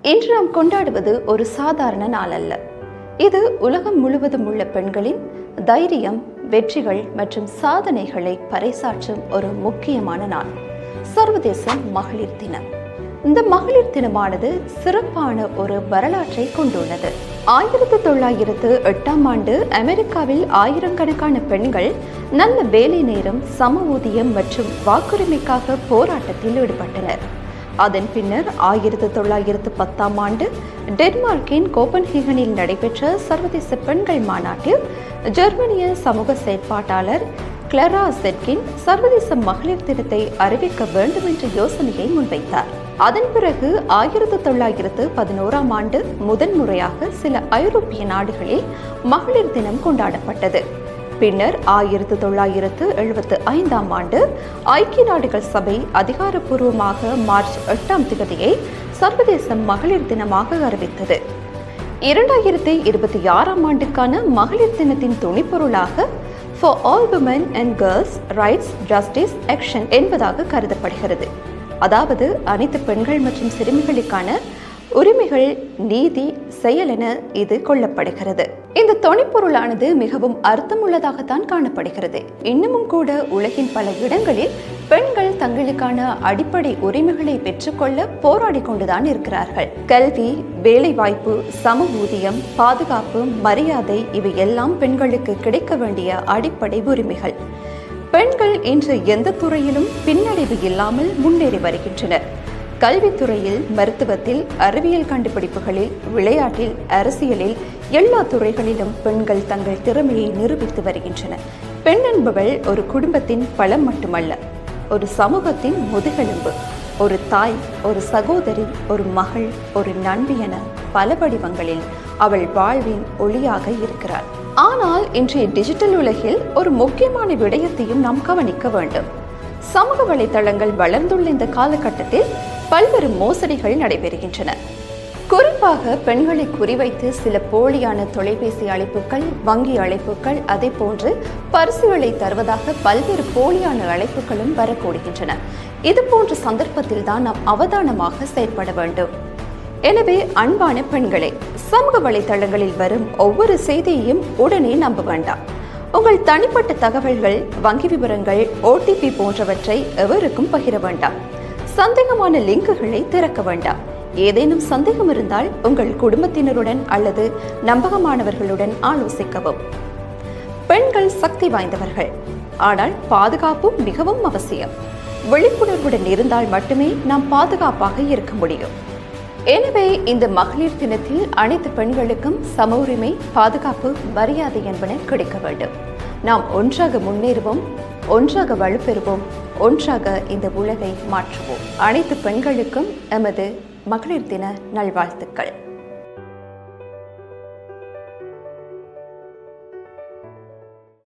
இன்று நாம் கொண்டாடுவது ஒரு சாதாரண நாள் அல்ல. இது உலகம் முழுவதும் உள்ள பெண்களின் தைரியம், வெற்றிகள் மற்றும் சாதனைகளை பறைசாற்றும் ஒரு முக்கியமான நாள். சர்வதேச மகளிர் தினம். இந்த மகளிர் தினமானது சிறப்பான ஒரு வரலாற்றை கொண்டுள்ளது. 1908 அமெரிக்காவில் ஆயிரக்கணக்கான பெண்கள் நல்ல வேலை நேரம், சம ஊதியம் மற்றும் வாக்குரிமைக்காக போராட்டத்தில் ஈடுபட்டனர். அதன் பின்னர் 1910 டென்மார்க்கின் கோப்பன்ஹேகனில் நடைபெற்ற சர்வதேச பெண்கள் மாநாட்டில் ஜெர்மனிய சமூக செயற்பாட்டாளர் கிளாரா செட்கின் சர்வதேச மகளிர் தினத்தை அறிவிக்க வேண்டும் என்ற யோசனையை முன்வைத்தார். அதன் பிறகு 1911 முதன்முறையாக சில ஐரோப்பிய நாடுகளில் மகளிர் தினம் கொண்டாடப்பட்டது. பின்னர் 1975 ஐக்கிய நாடுகள் சபை அதிகாரப்பூர்வமாக மார்ச் 8 சர்வதேச மகளிர் தினமாக அறிவித்தது. 2026 மகளிர் தினத்தின் துணைப்பொருளாக For all women and girls rights justice action என்பதாக கருதப்படுகிறது. அதாவது அனைத்து பெண்கள் மற்றும் சிறுமிகளுக்கான உரிமைகள், நீதி, செயல் என இது கொள்ளப்படுகிறது. இந்த துணைப்பொருளானது மிகவும் அர்த்தமுள்ளதாகத்தான் காணப்படுகிறது. இன்னமும் கூட உலகின் பல இடங்களில் பெண்கள் தங்களுக்கான அடிப்படை உரிமைகளை பெற்றுக்கொள்ள போராடி கொண்டுதான் இருக்கிறார்கள். கல்வி, வேலைவாய்ப்பு, சம ஊதியம், பாதுகாப்பு, மரியாதை இவை எல்லாம் பெண்களுக்கு கிடைக்க வேண்டிய அடிப்படை உரிமைகள். பெண்கள் இன்று எந்த துறையிலும் பின்னடைவு இல்லாமல் முன்னேறி வருகின்றனர். கல்வித்துறையில், மருத்துவத்தில், அறிவியல் கண்டுபிடிப்புகளில், விளையாட்டில், அரசியலில் எல்லா துறைகளிலும் பெண்கள் தங்கள் திறமையை நிரூபித்து வருகின்றனர். பெண் என்பவள் ஒரு குடும்பத்தின் பலம் மட்டுமல்ல, ஒரு சமூகத்தின் முதுகெலும்பு, ஒரு தாய், ஒரு சகோதரி, ஒரு மகள், ஒரு நண்பி என பல வடிவங்களில் அவள் வாழ்வின் ஒளியாக இருக்கிறாள். ஆனால் இன்றைய டிஜிட்டல் உலகில் ஒரு முக்கியமான விடயத்தையும் நாம் கவனிக்க வேண்டும். சமூக வலைதளங்கள் வளர்ந்துள்ள இந்த காலகட்டத்தில் பல்வேறு மோசடிகள் நடைபெறுகின்றன. குறிப்பாக பெண்களை குறிவைத்து சில போலியான தொலைபேசி அழைப்புகள், வங்கி அழைப்புகள், அதே போன்று பரிசுகளை தருவதாக பல்வேறு போலியான அழைப்புகளும் வரக்கூடுகின்றன. இது போன்ற சந்தர்ப்பத்தில் தான் நாம் அவதானமாக செயற்பட வேண்டும். எனவே அன்பான பெண்களே, சமூக வலைதளங்களில் வரும் ஒவ்வொரு செய்தியையும் உடனே நம்ப வேண்டாம். உங்கள் தனிப்பட்ட தகவல்கள், வங்கி விவரங்கள், OTP போன்றவற்றை எவருக்கும் பகிர வேண்டாம். சந்தேகமான லிங்குகளை திறக்க வேண்டாம். ஏதேனும் சந்தேகம் இருந்தால் உங்கள் குடும்பத்தினருடன் அல்லது நம்பகமானவர்களுடன் ஆலோசிக்கவும். பெண்கள் சக்தி வாய்ந்தவர்கள், ஆனால் பாதுகாப்பும் மிகவும் அவசியம். விழிப்புணர்வுடன் இருந்தால் மட்டுமே நாம் பாதுகாப்பாக இருக்க முடியும். எனவே இந்த மகளிர் தினத்தில் அனைத்து பெண்களுக்கும் சம உரிமை, பாதுகாப்பு, மரியாதை என்பன கிடைக்க வேண்டும். நாம் ஒன்றாக முன்னேறுவோம், ஒன்றாக வலுப்பெறுவோம், ஒன்றாக இந்த உலகை மாற்றுவோம். அனைத்து பெண்களுக்கும் எமது மகளிர் தின நல்வாழ்த்துக்கள்.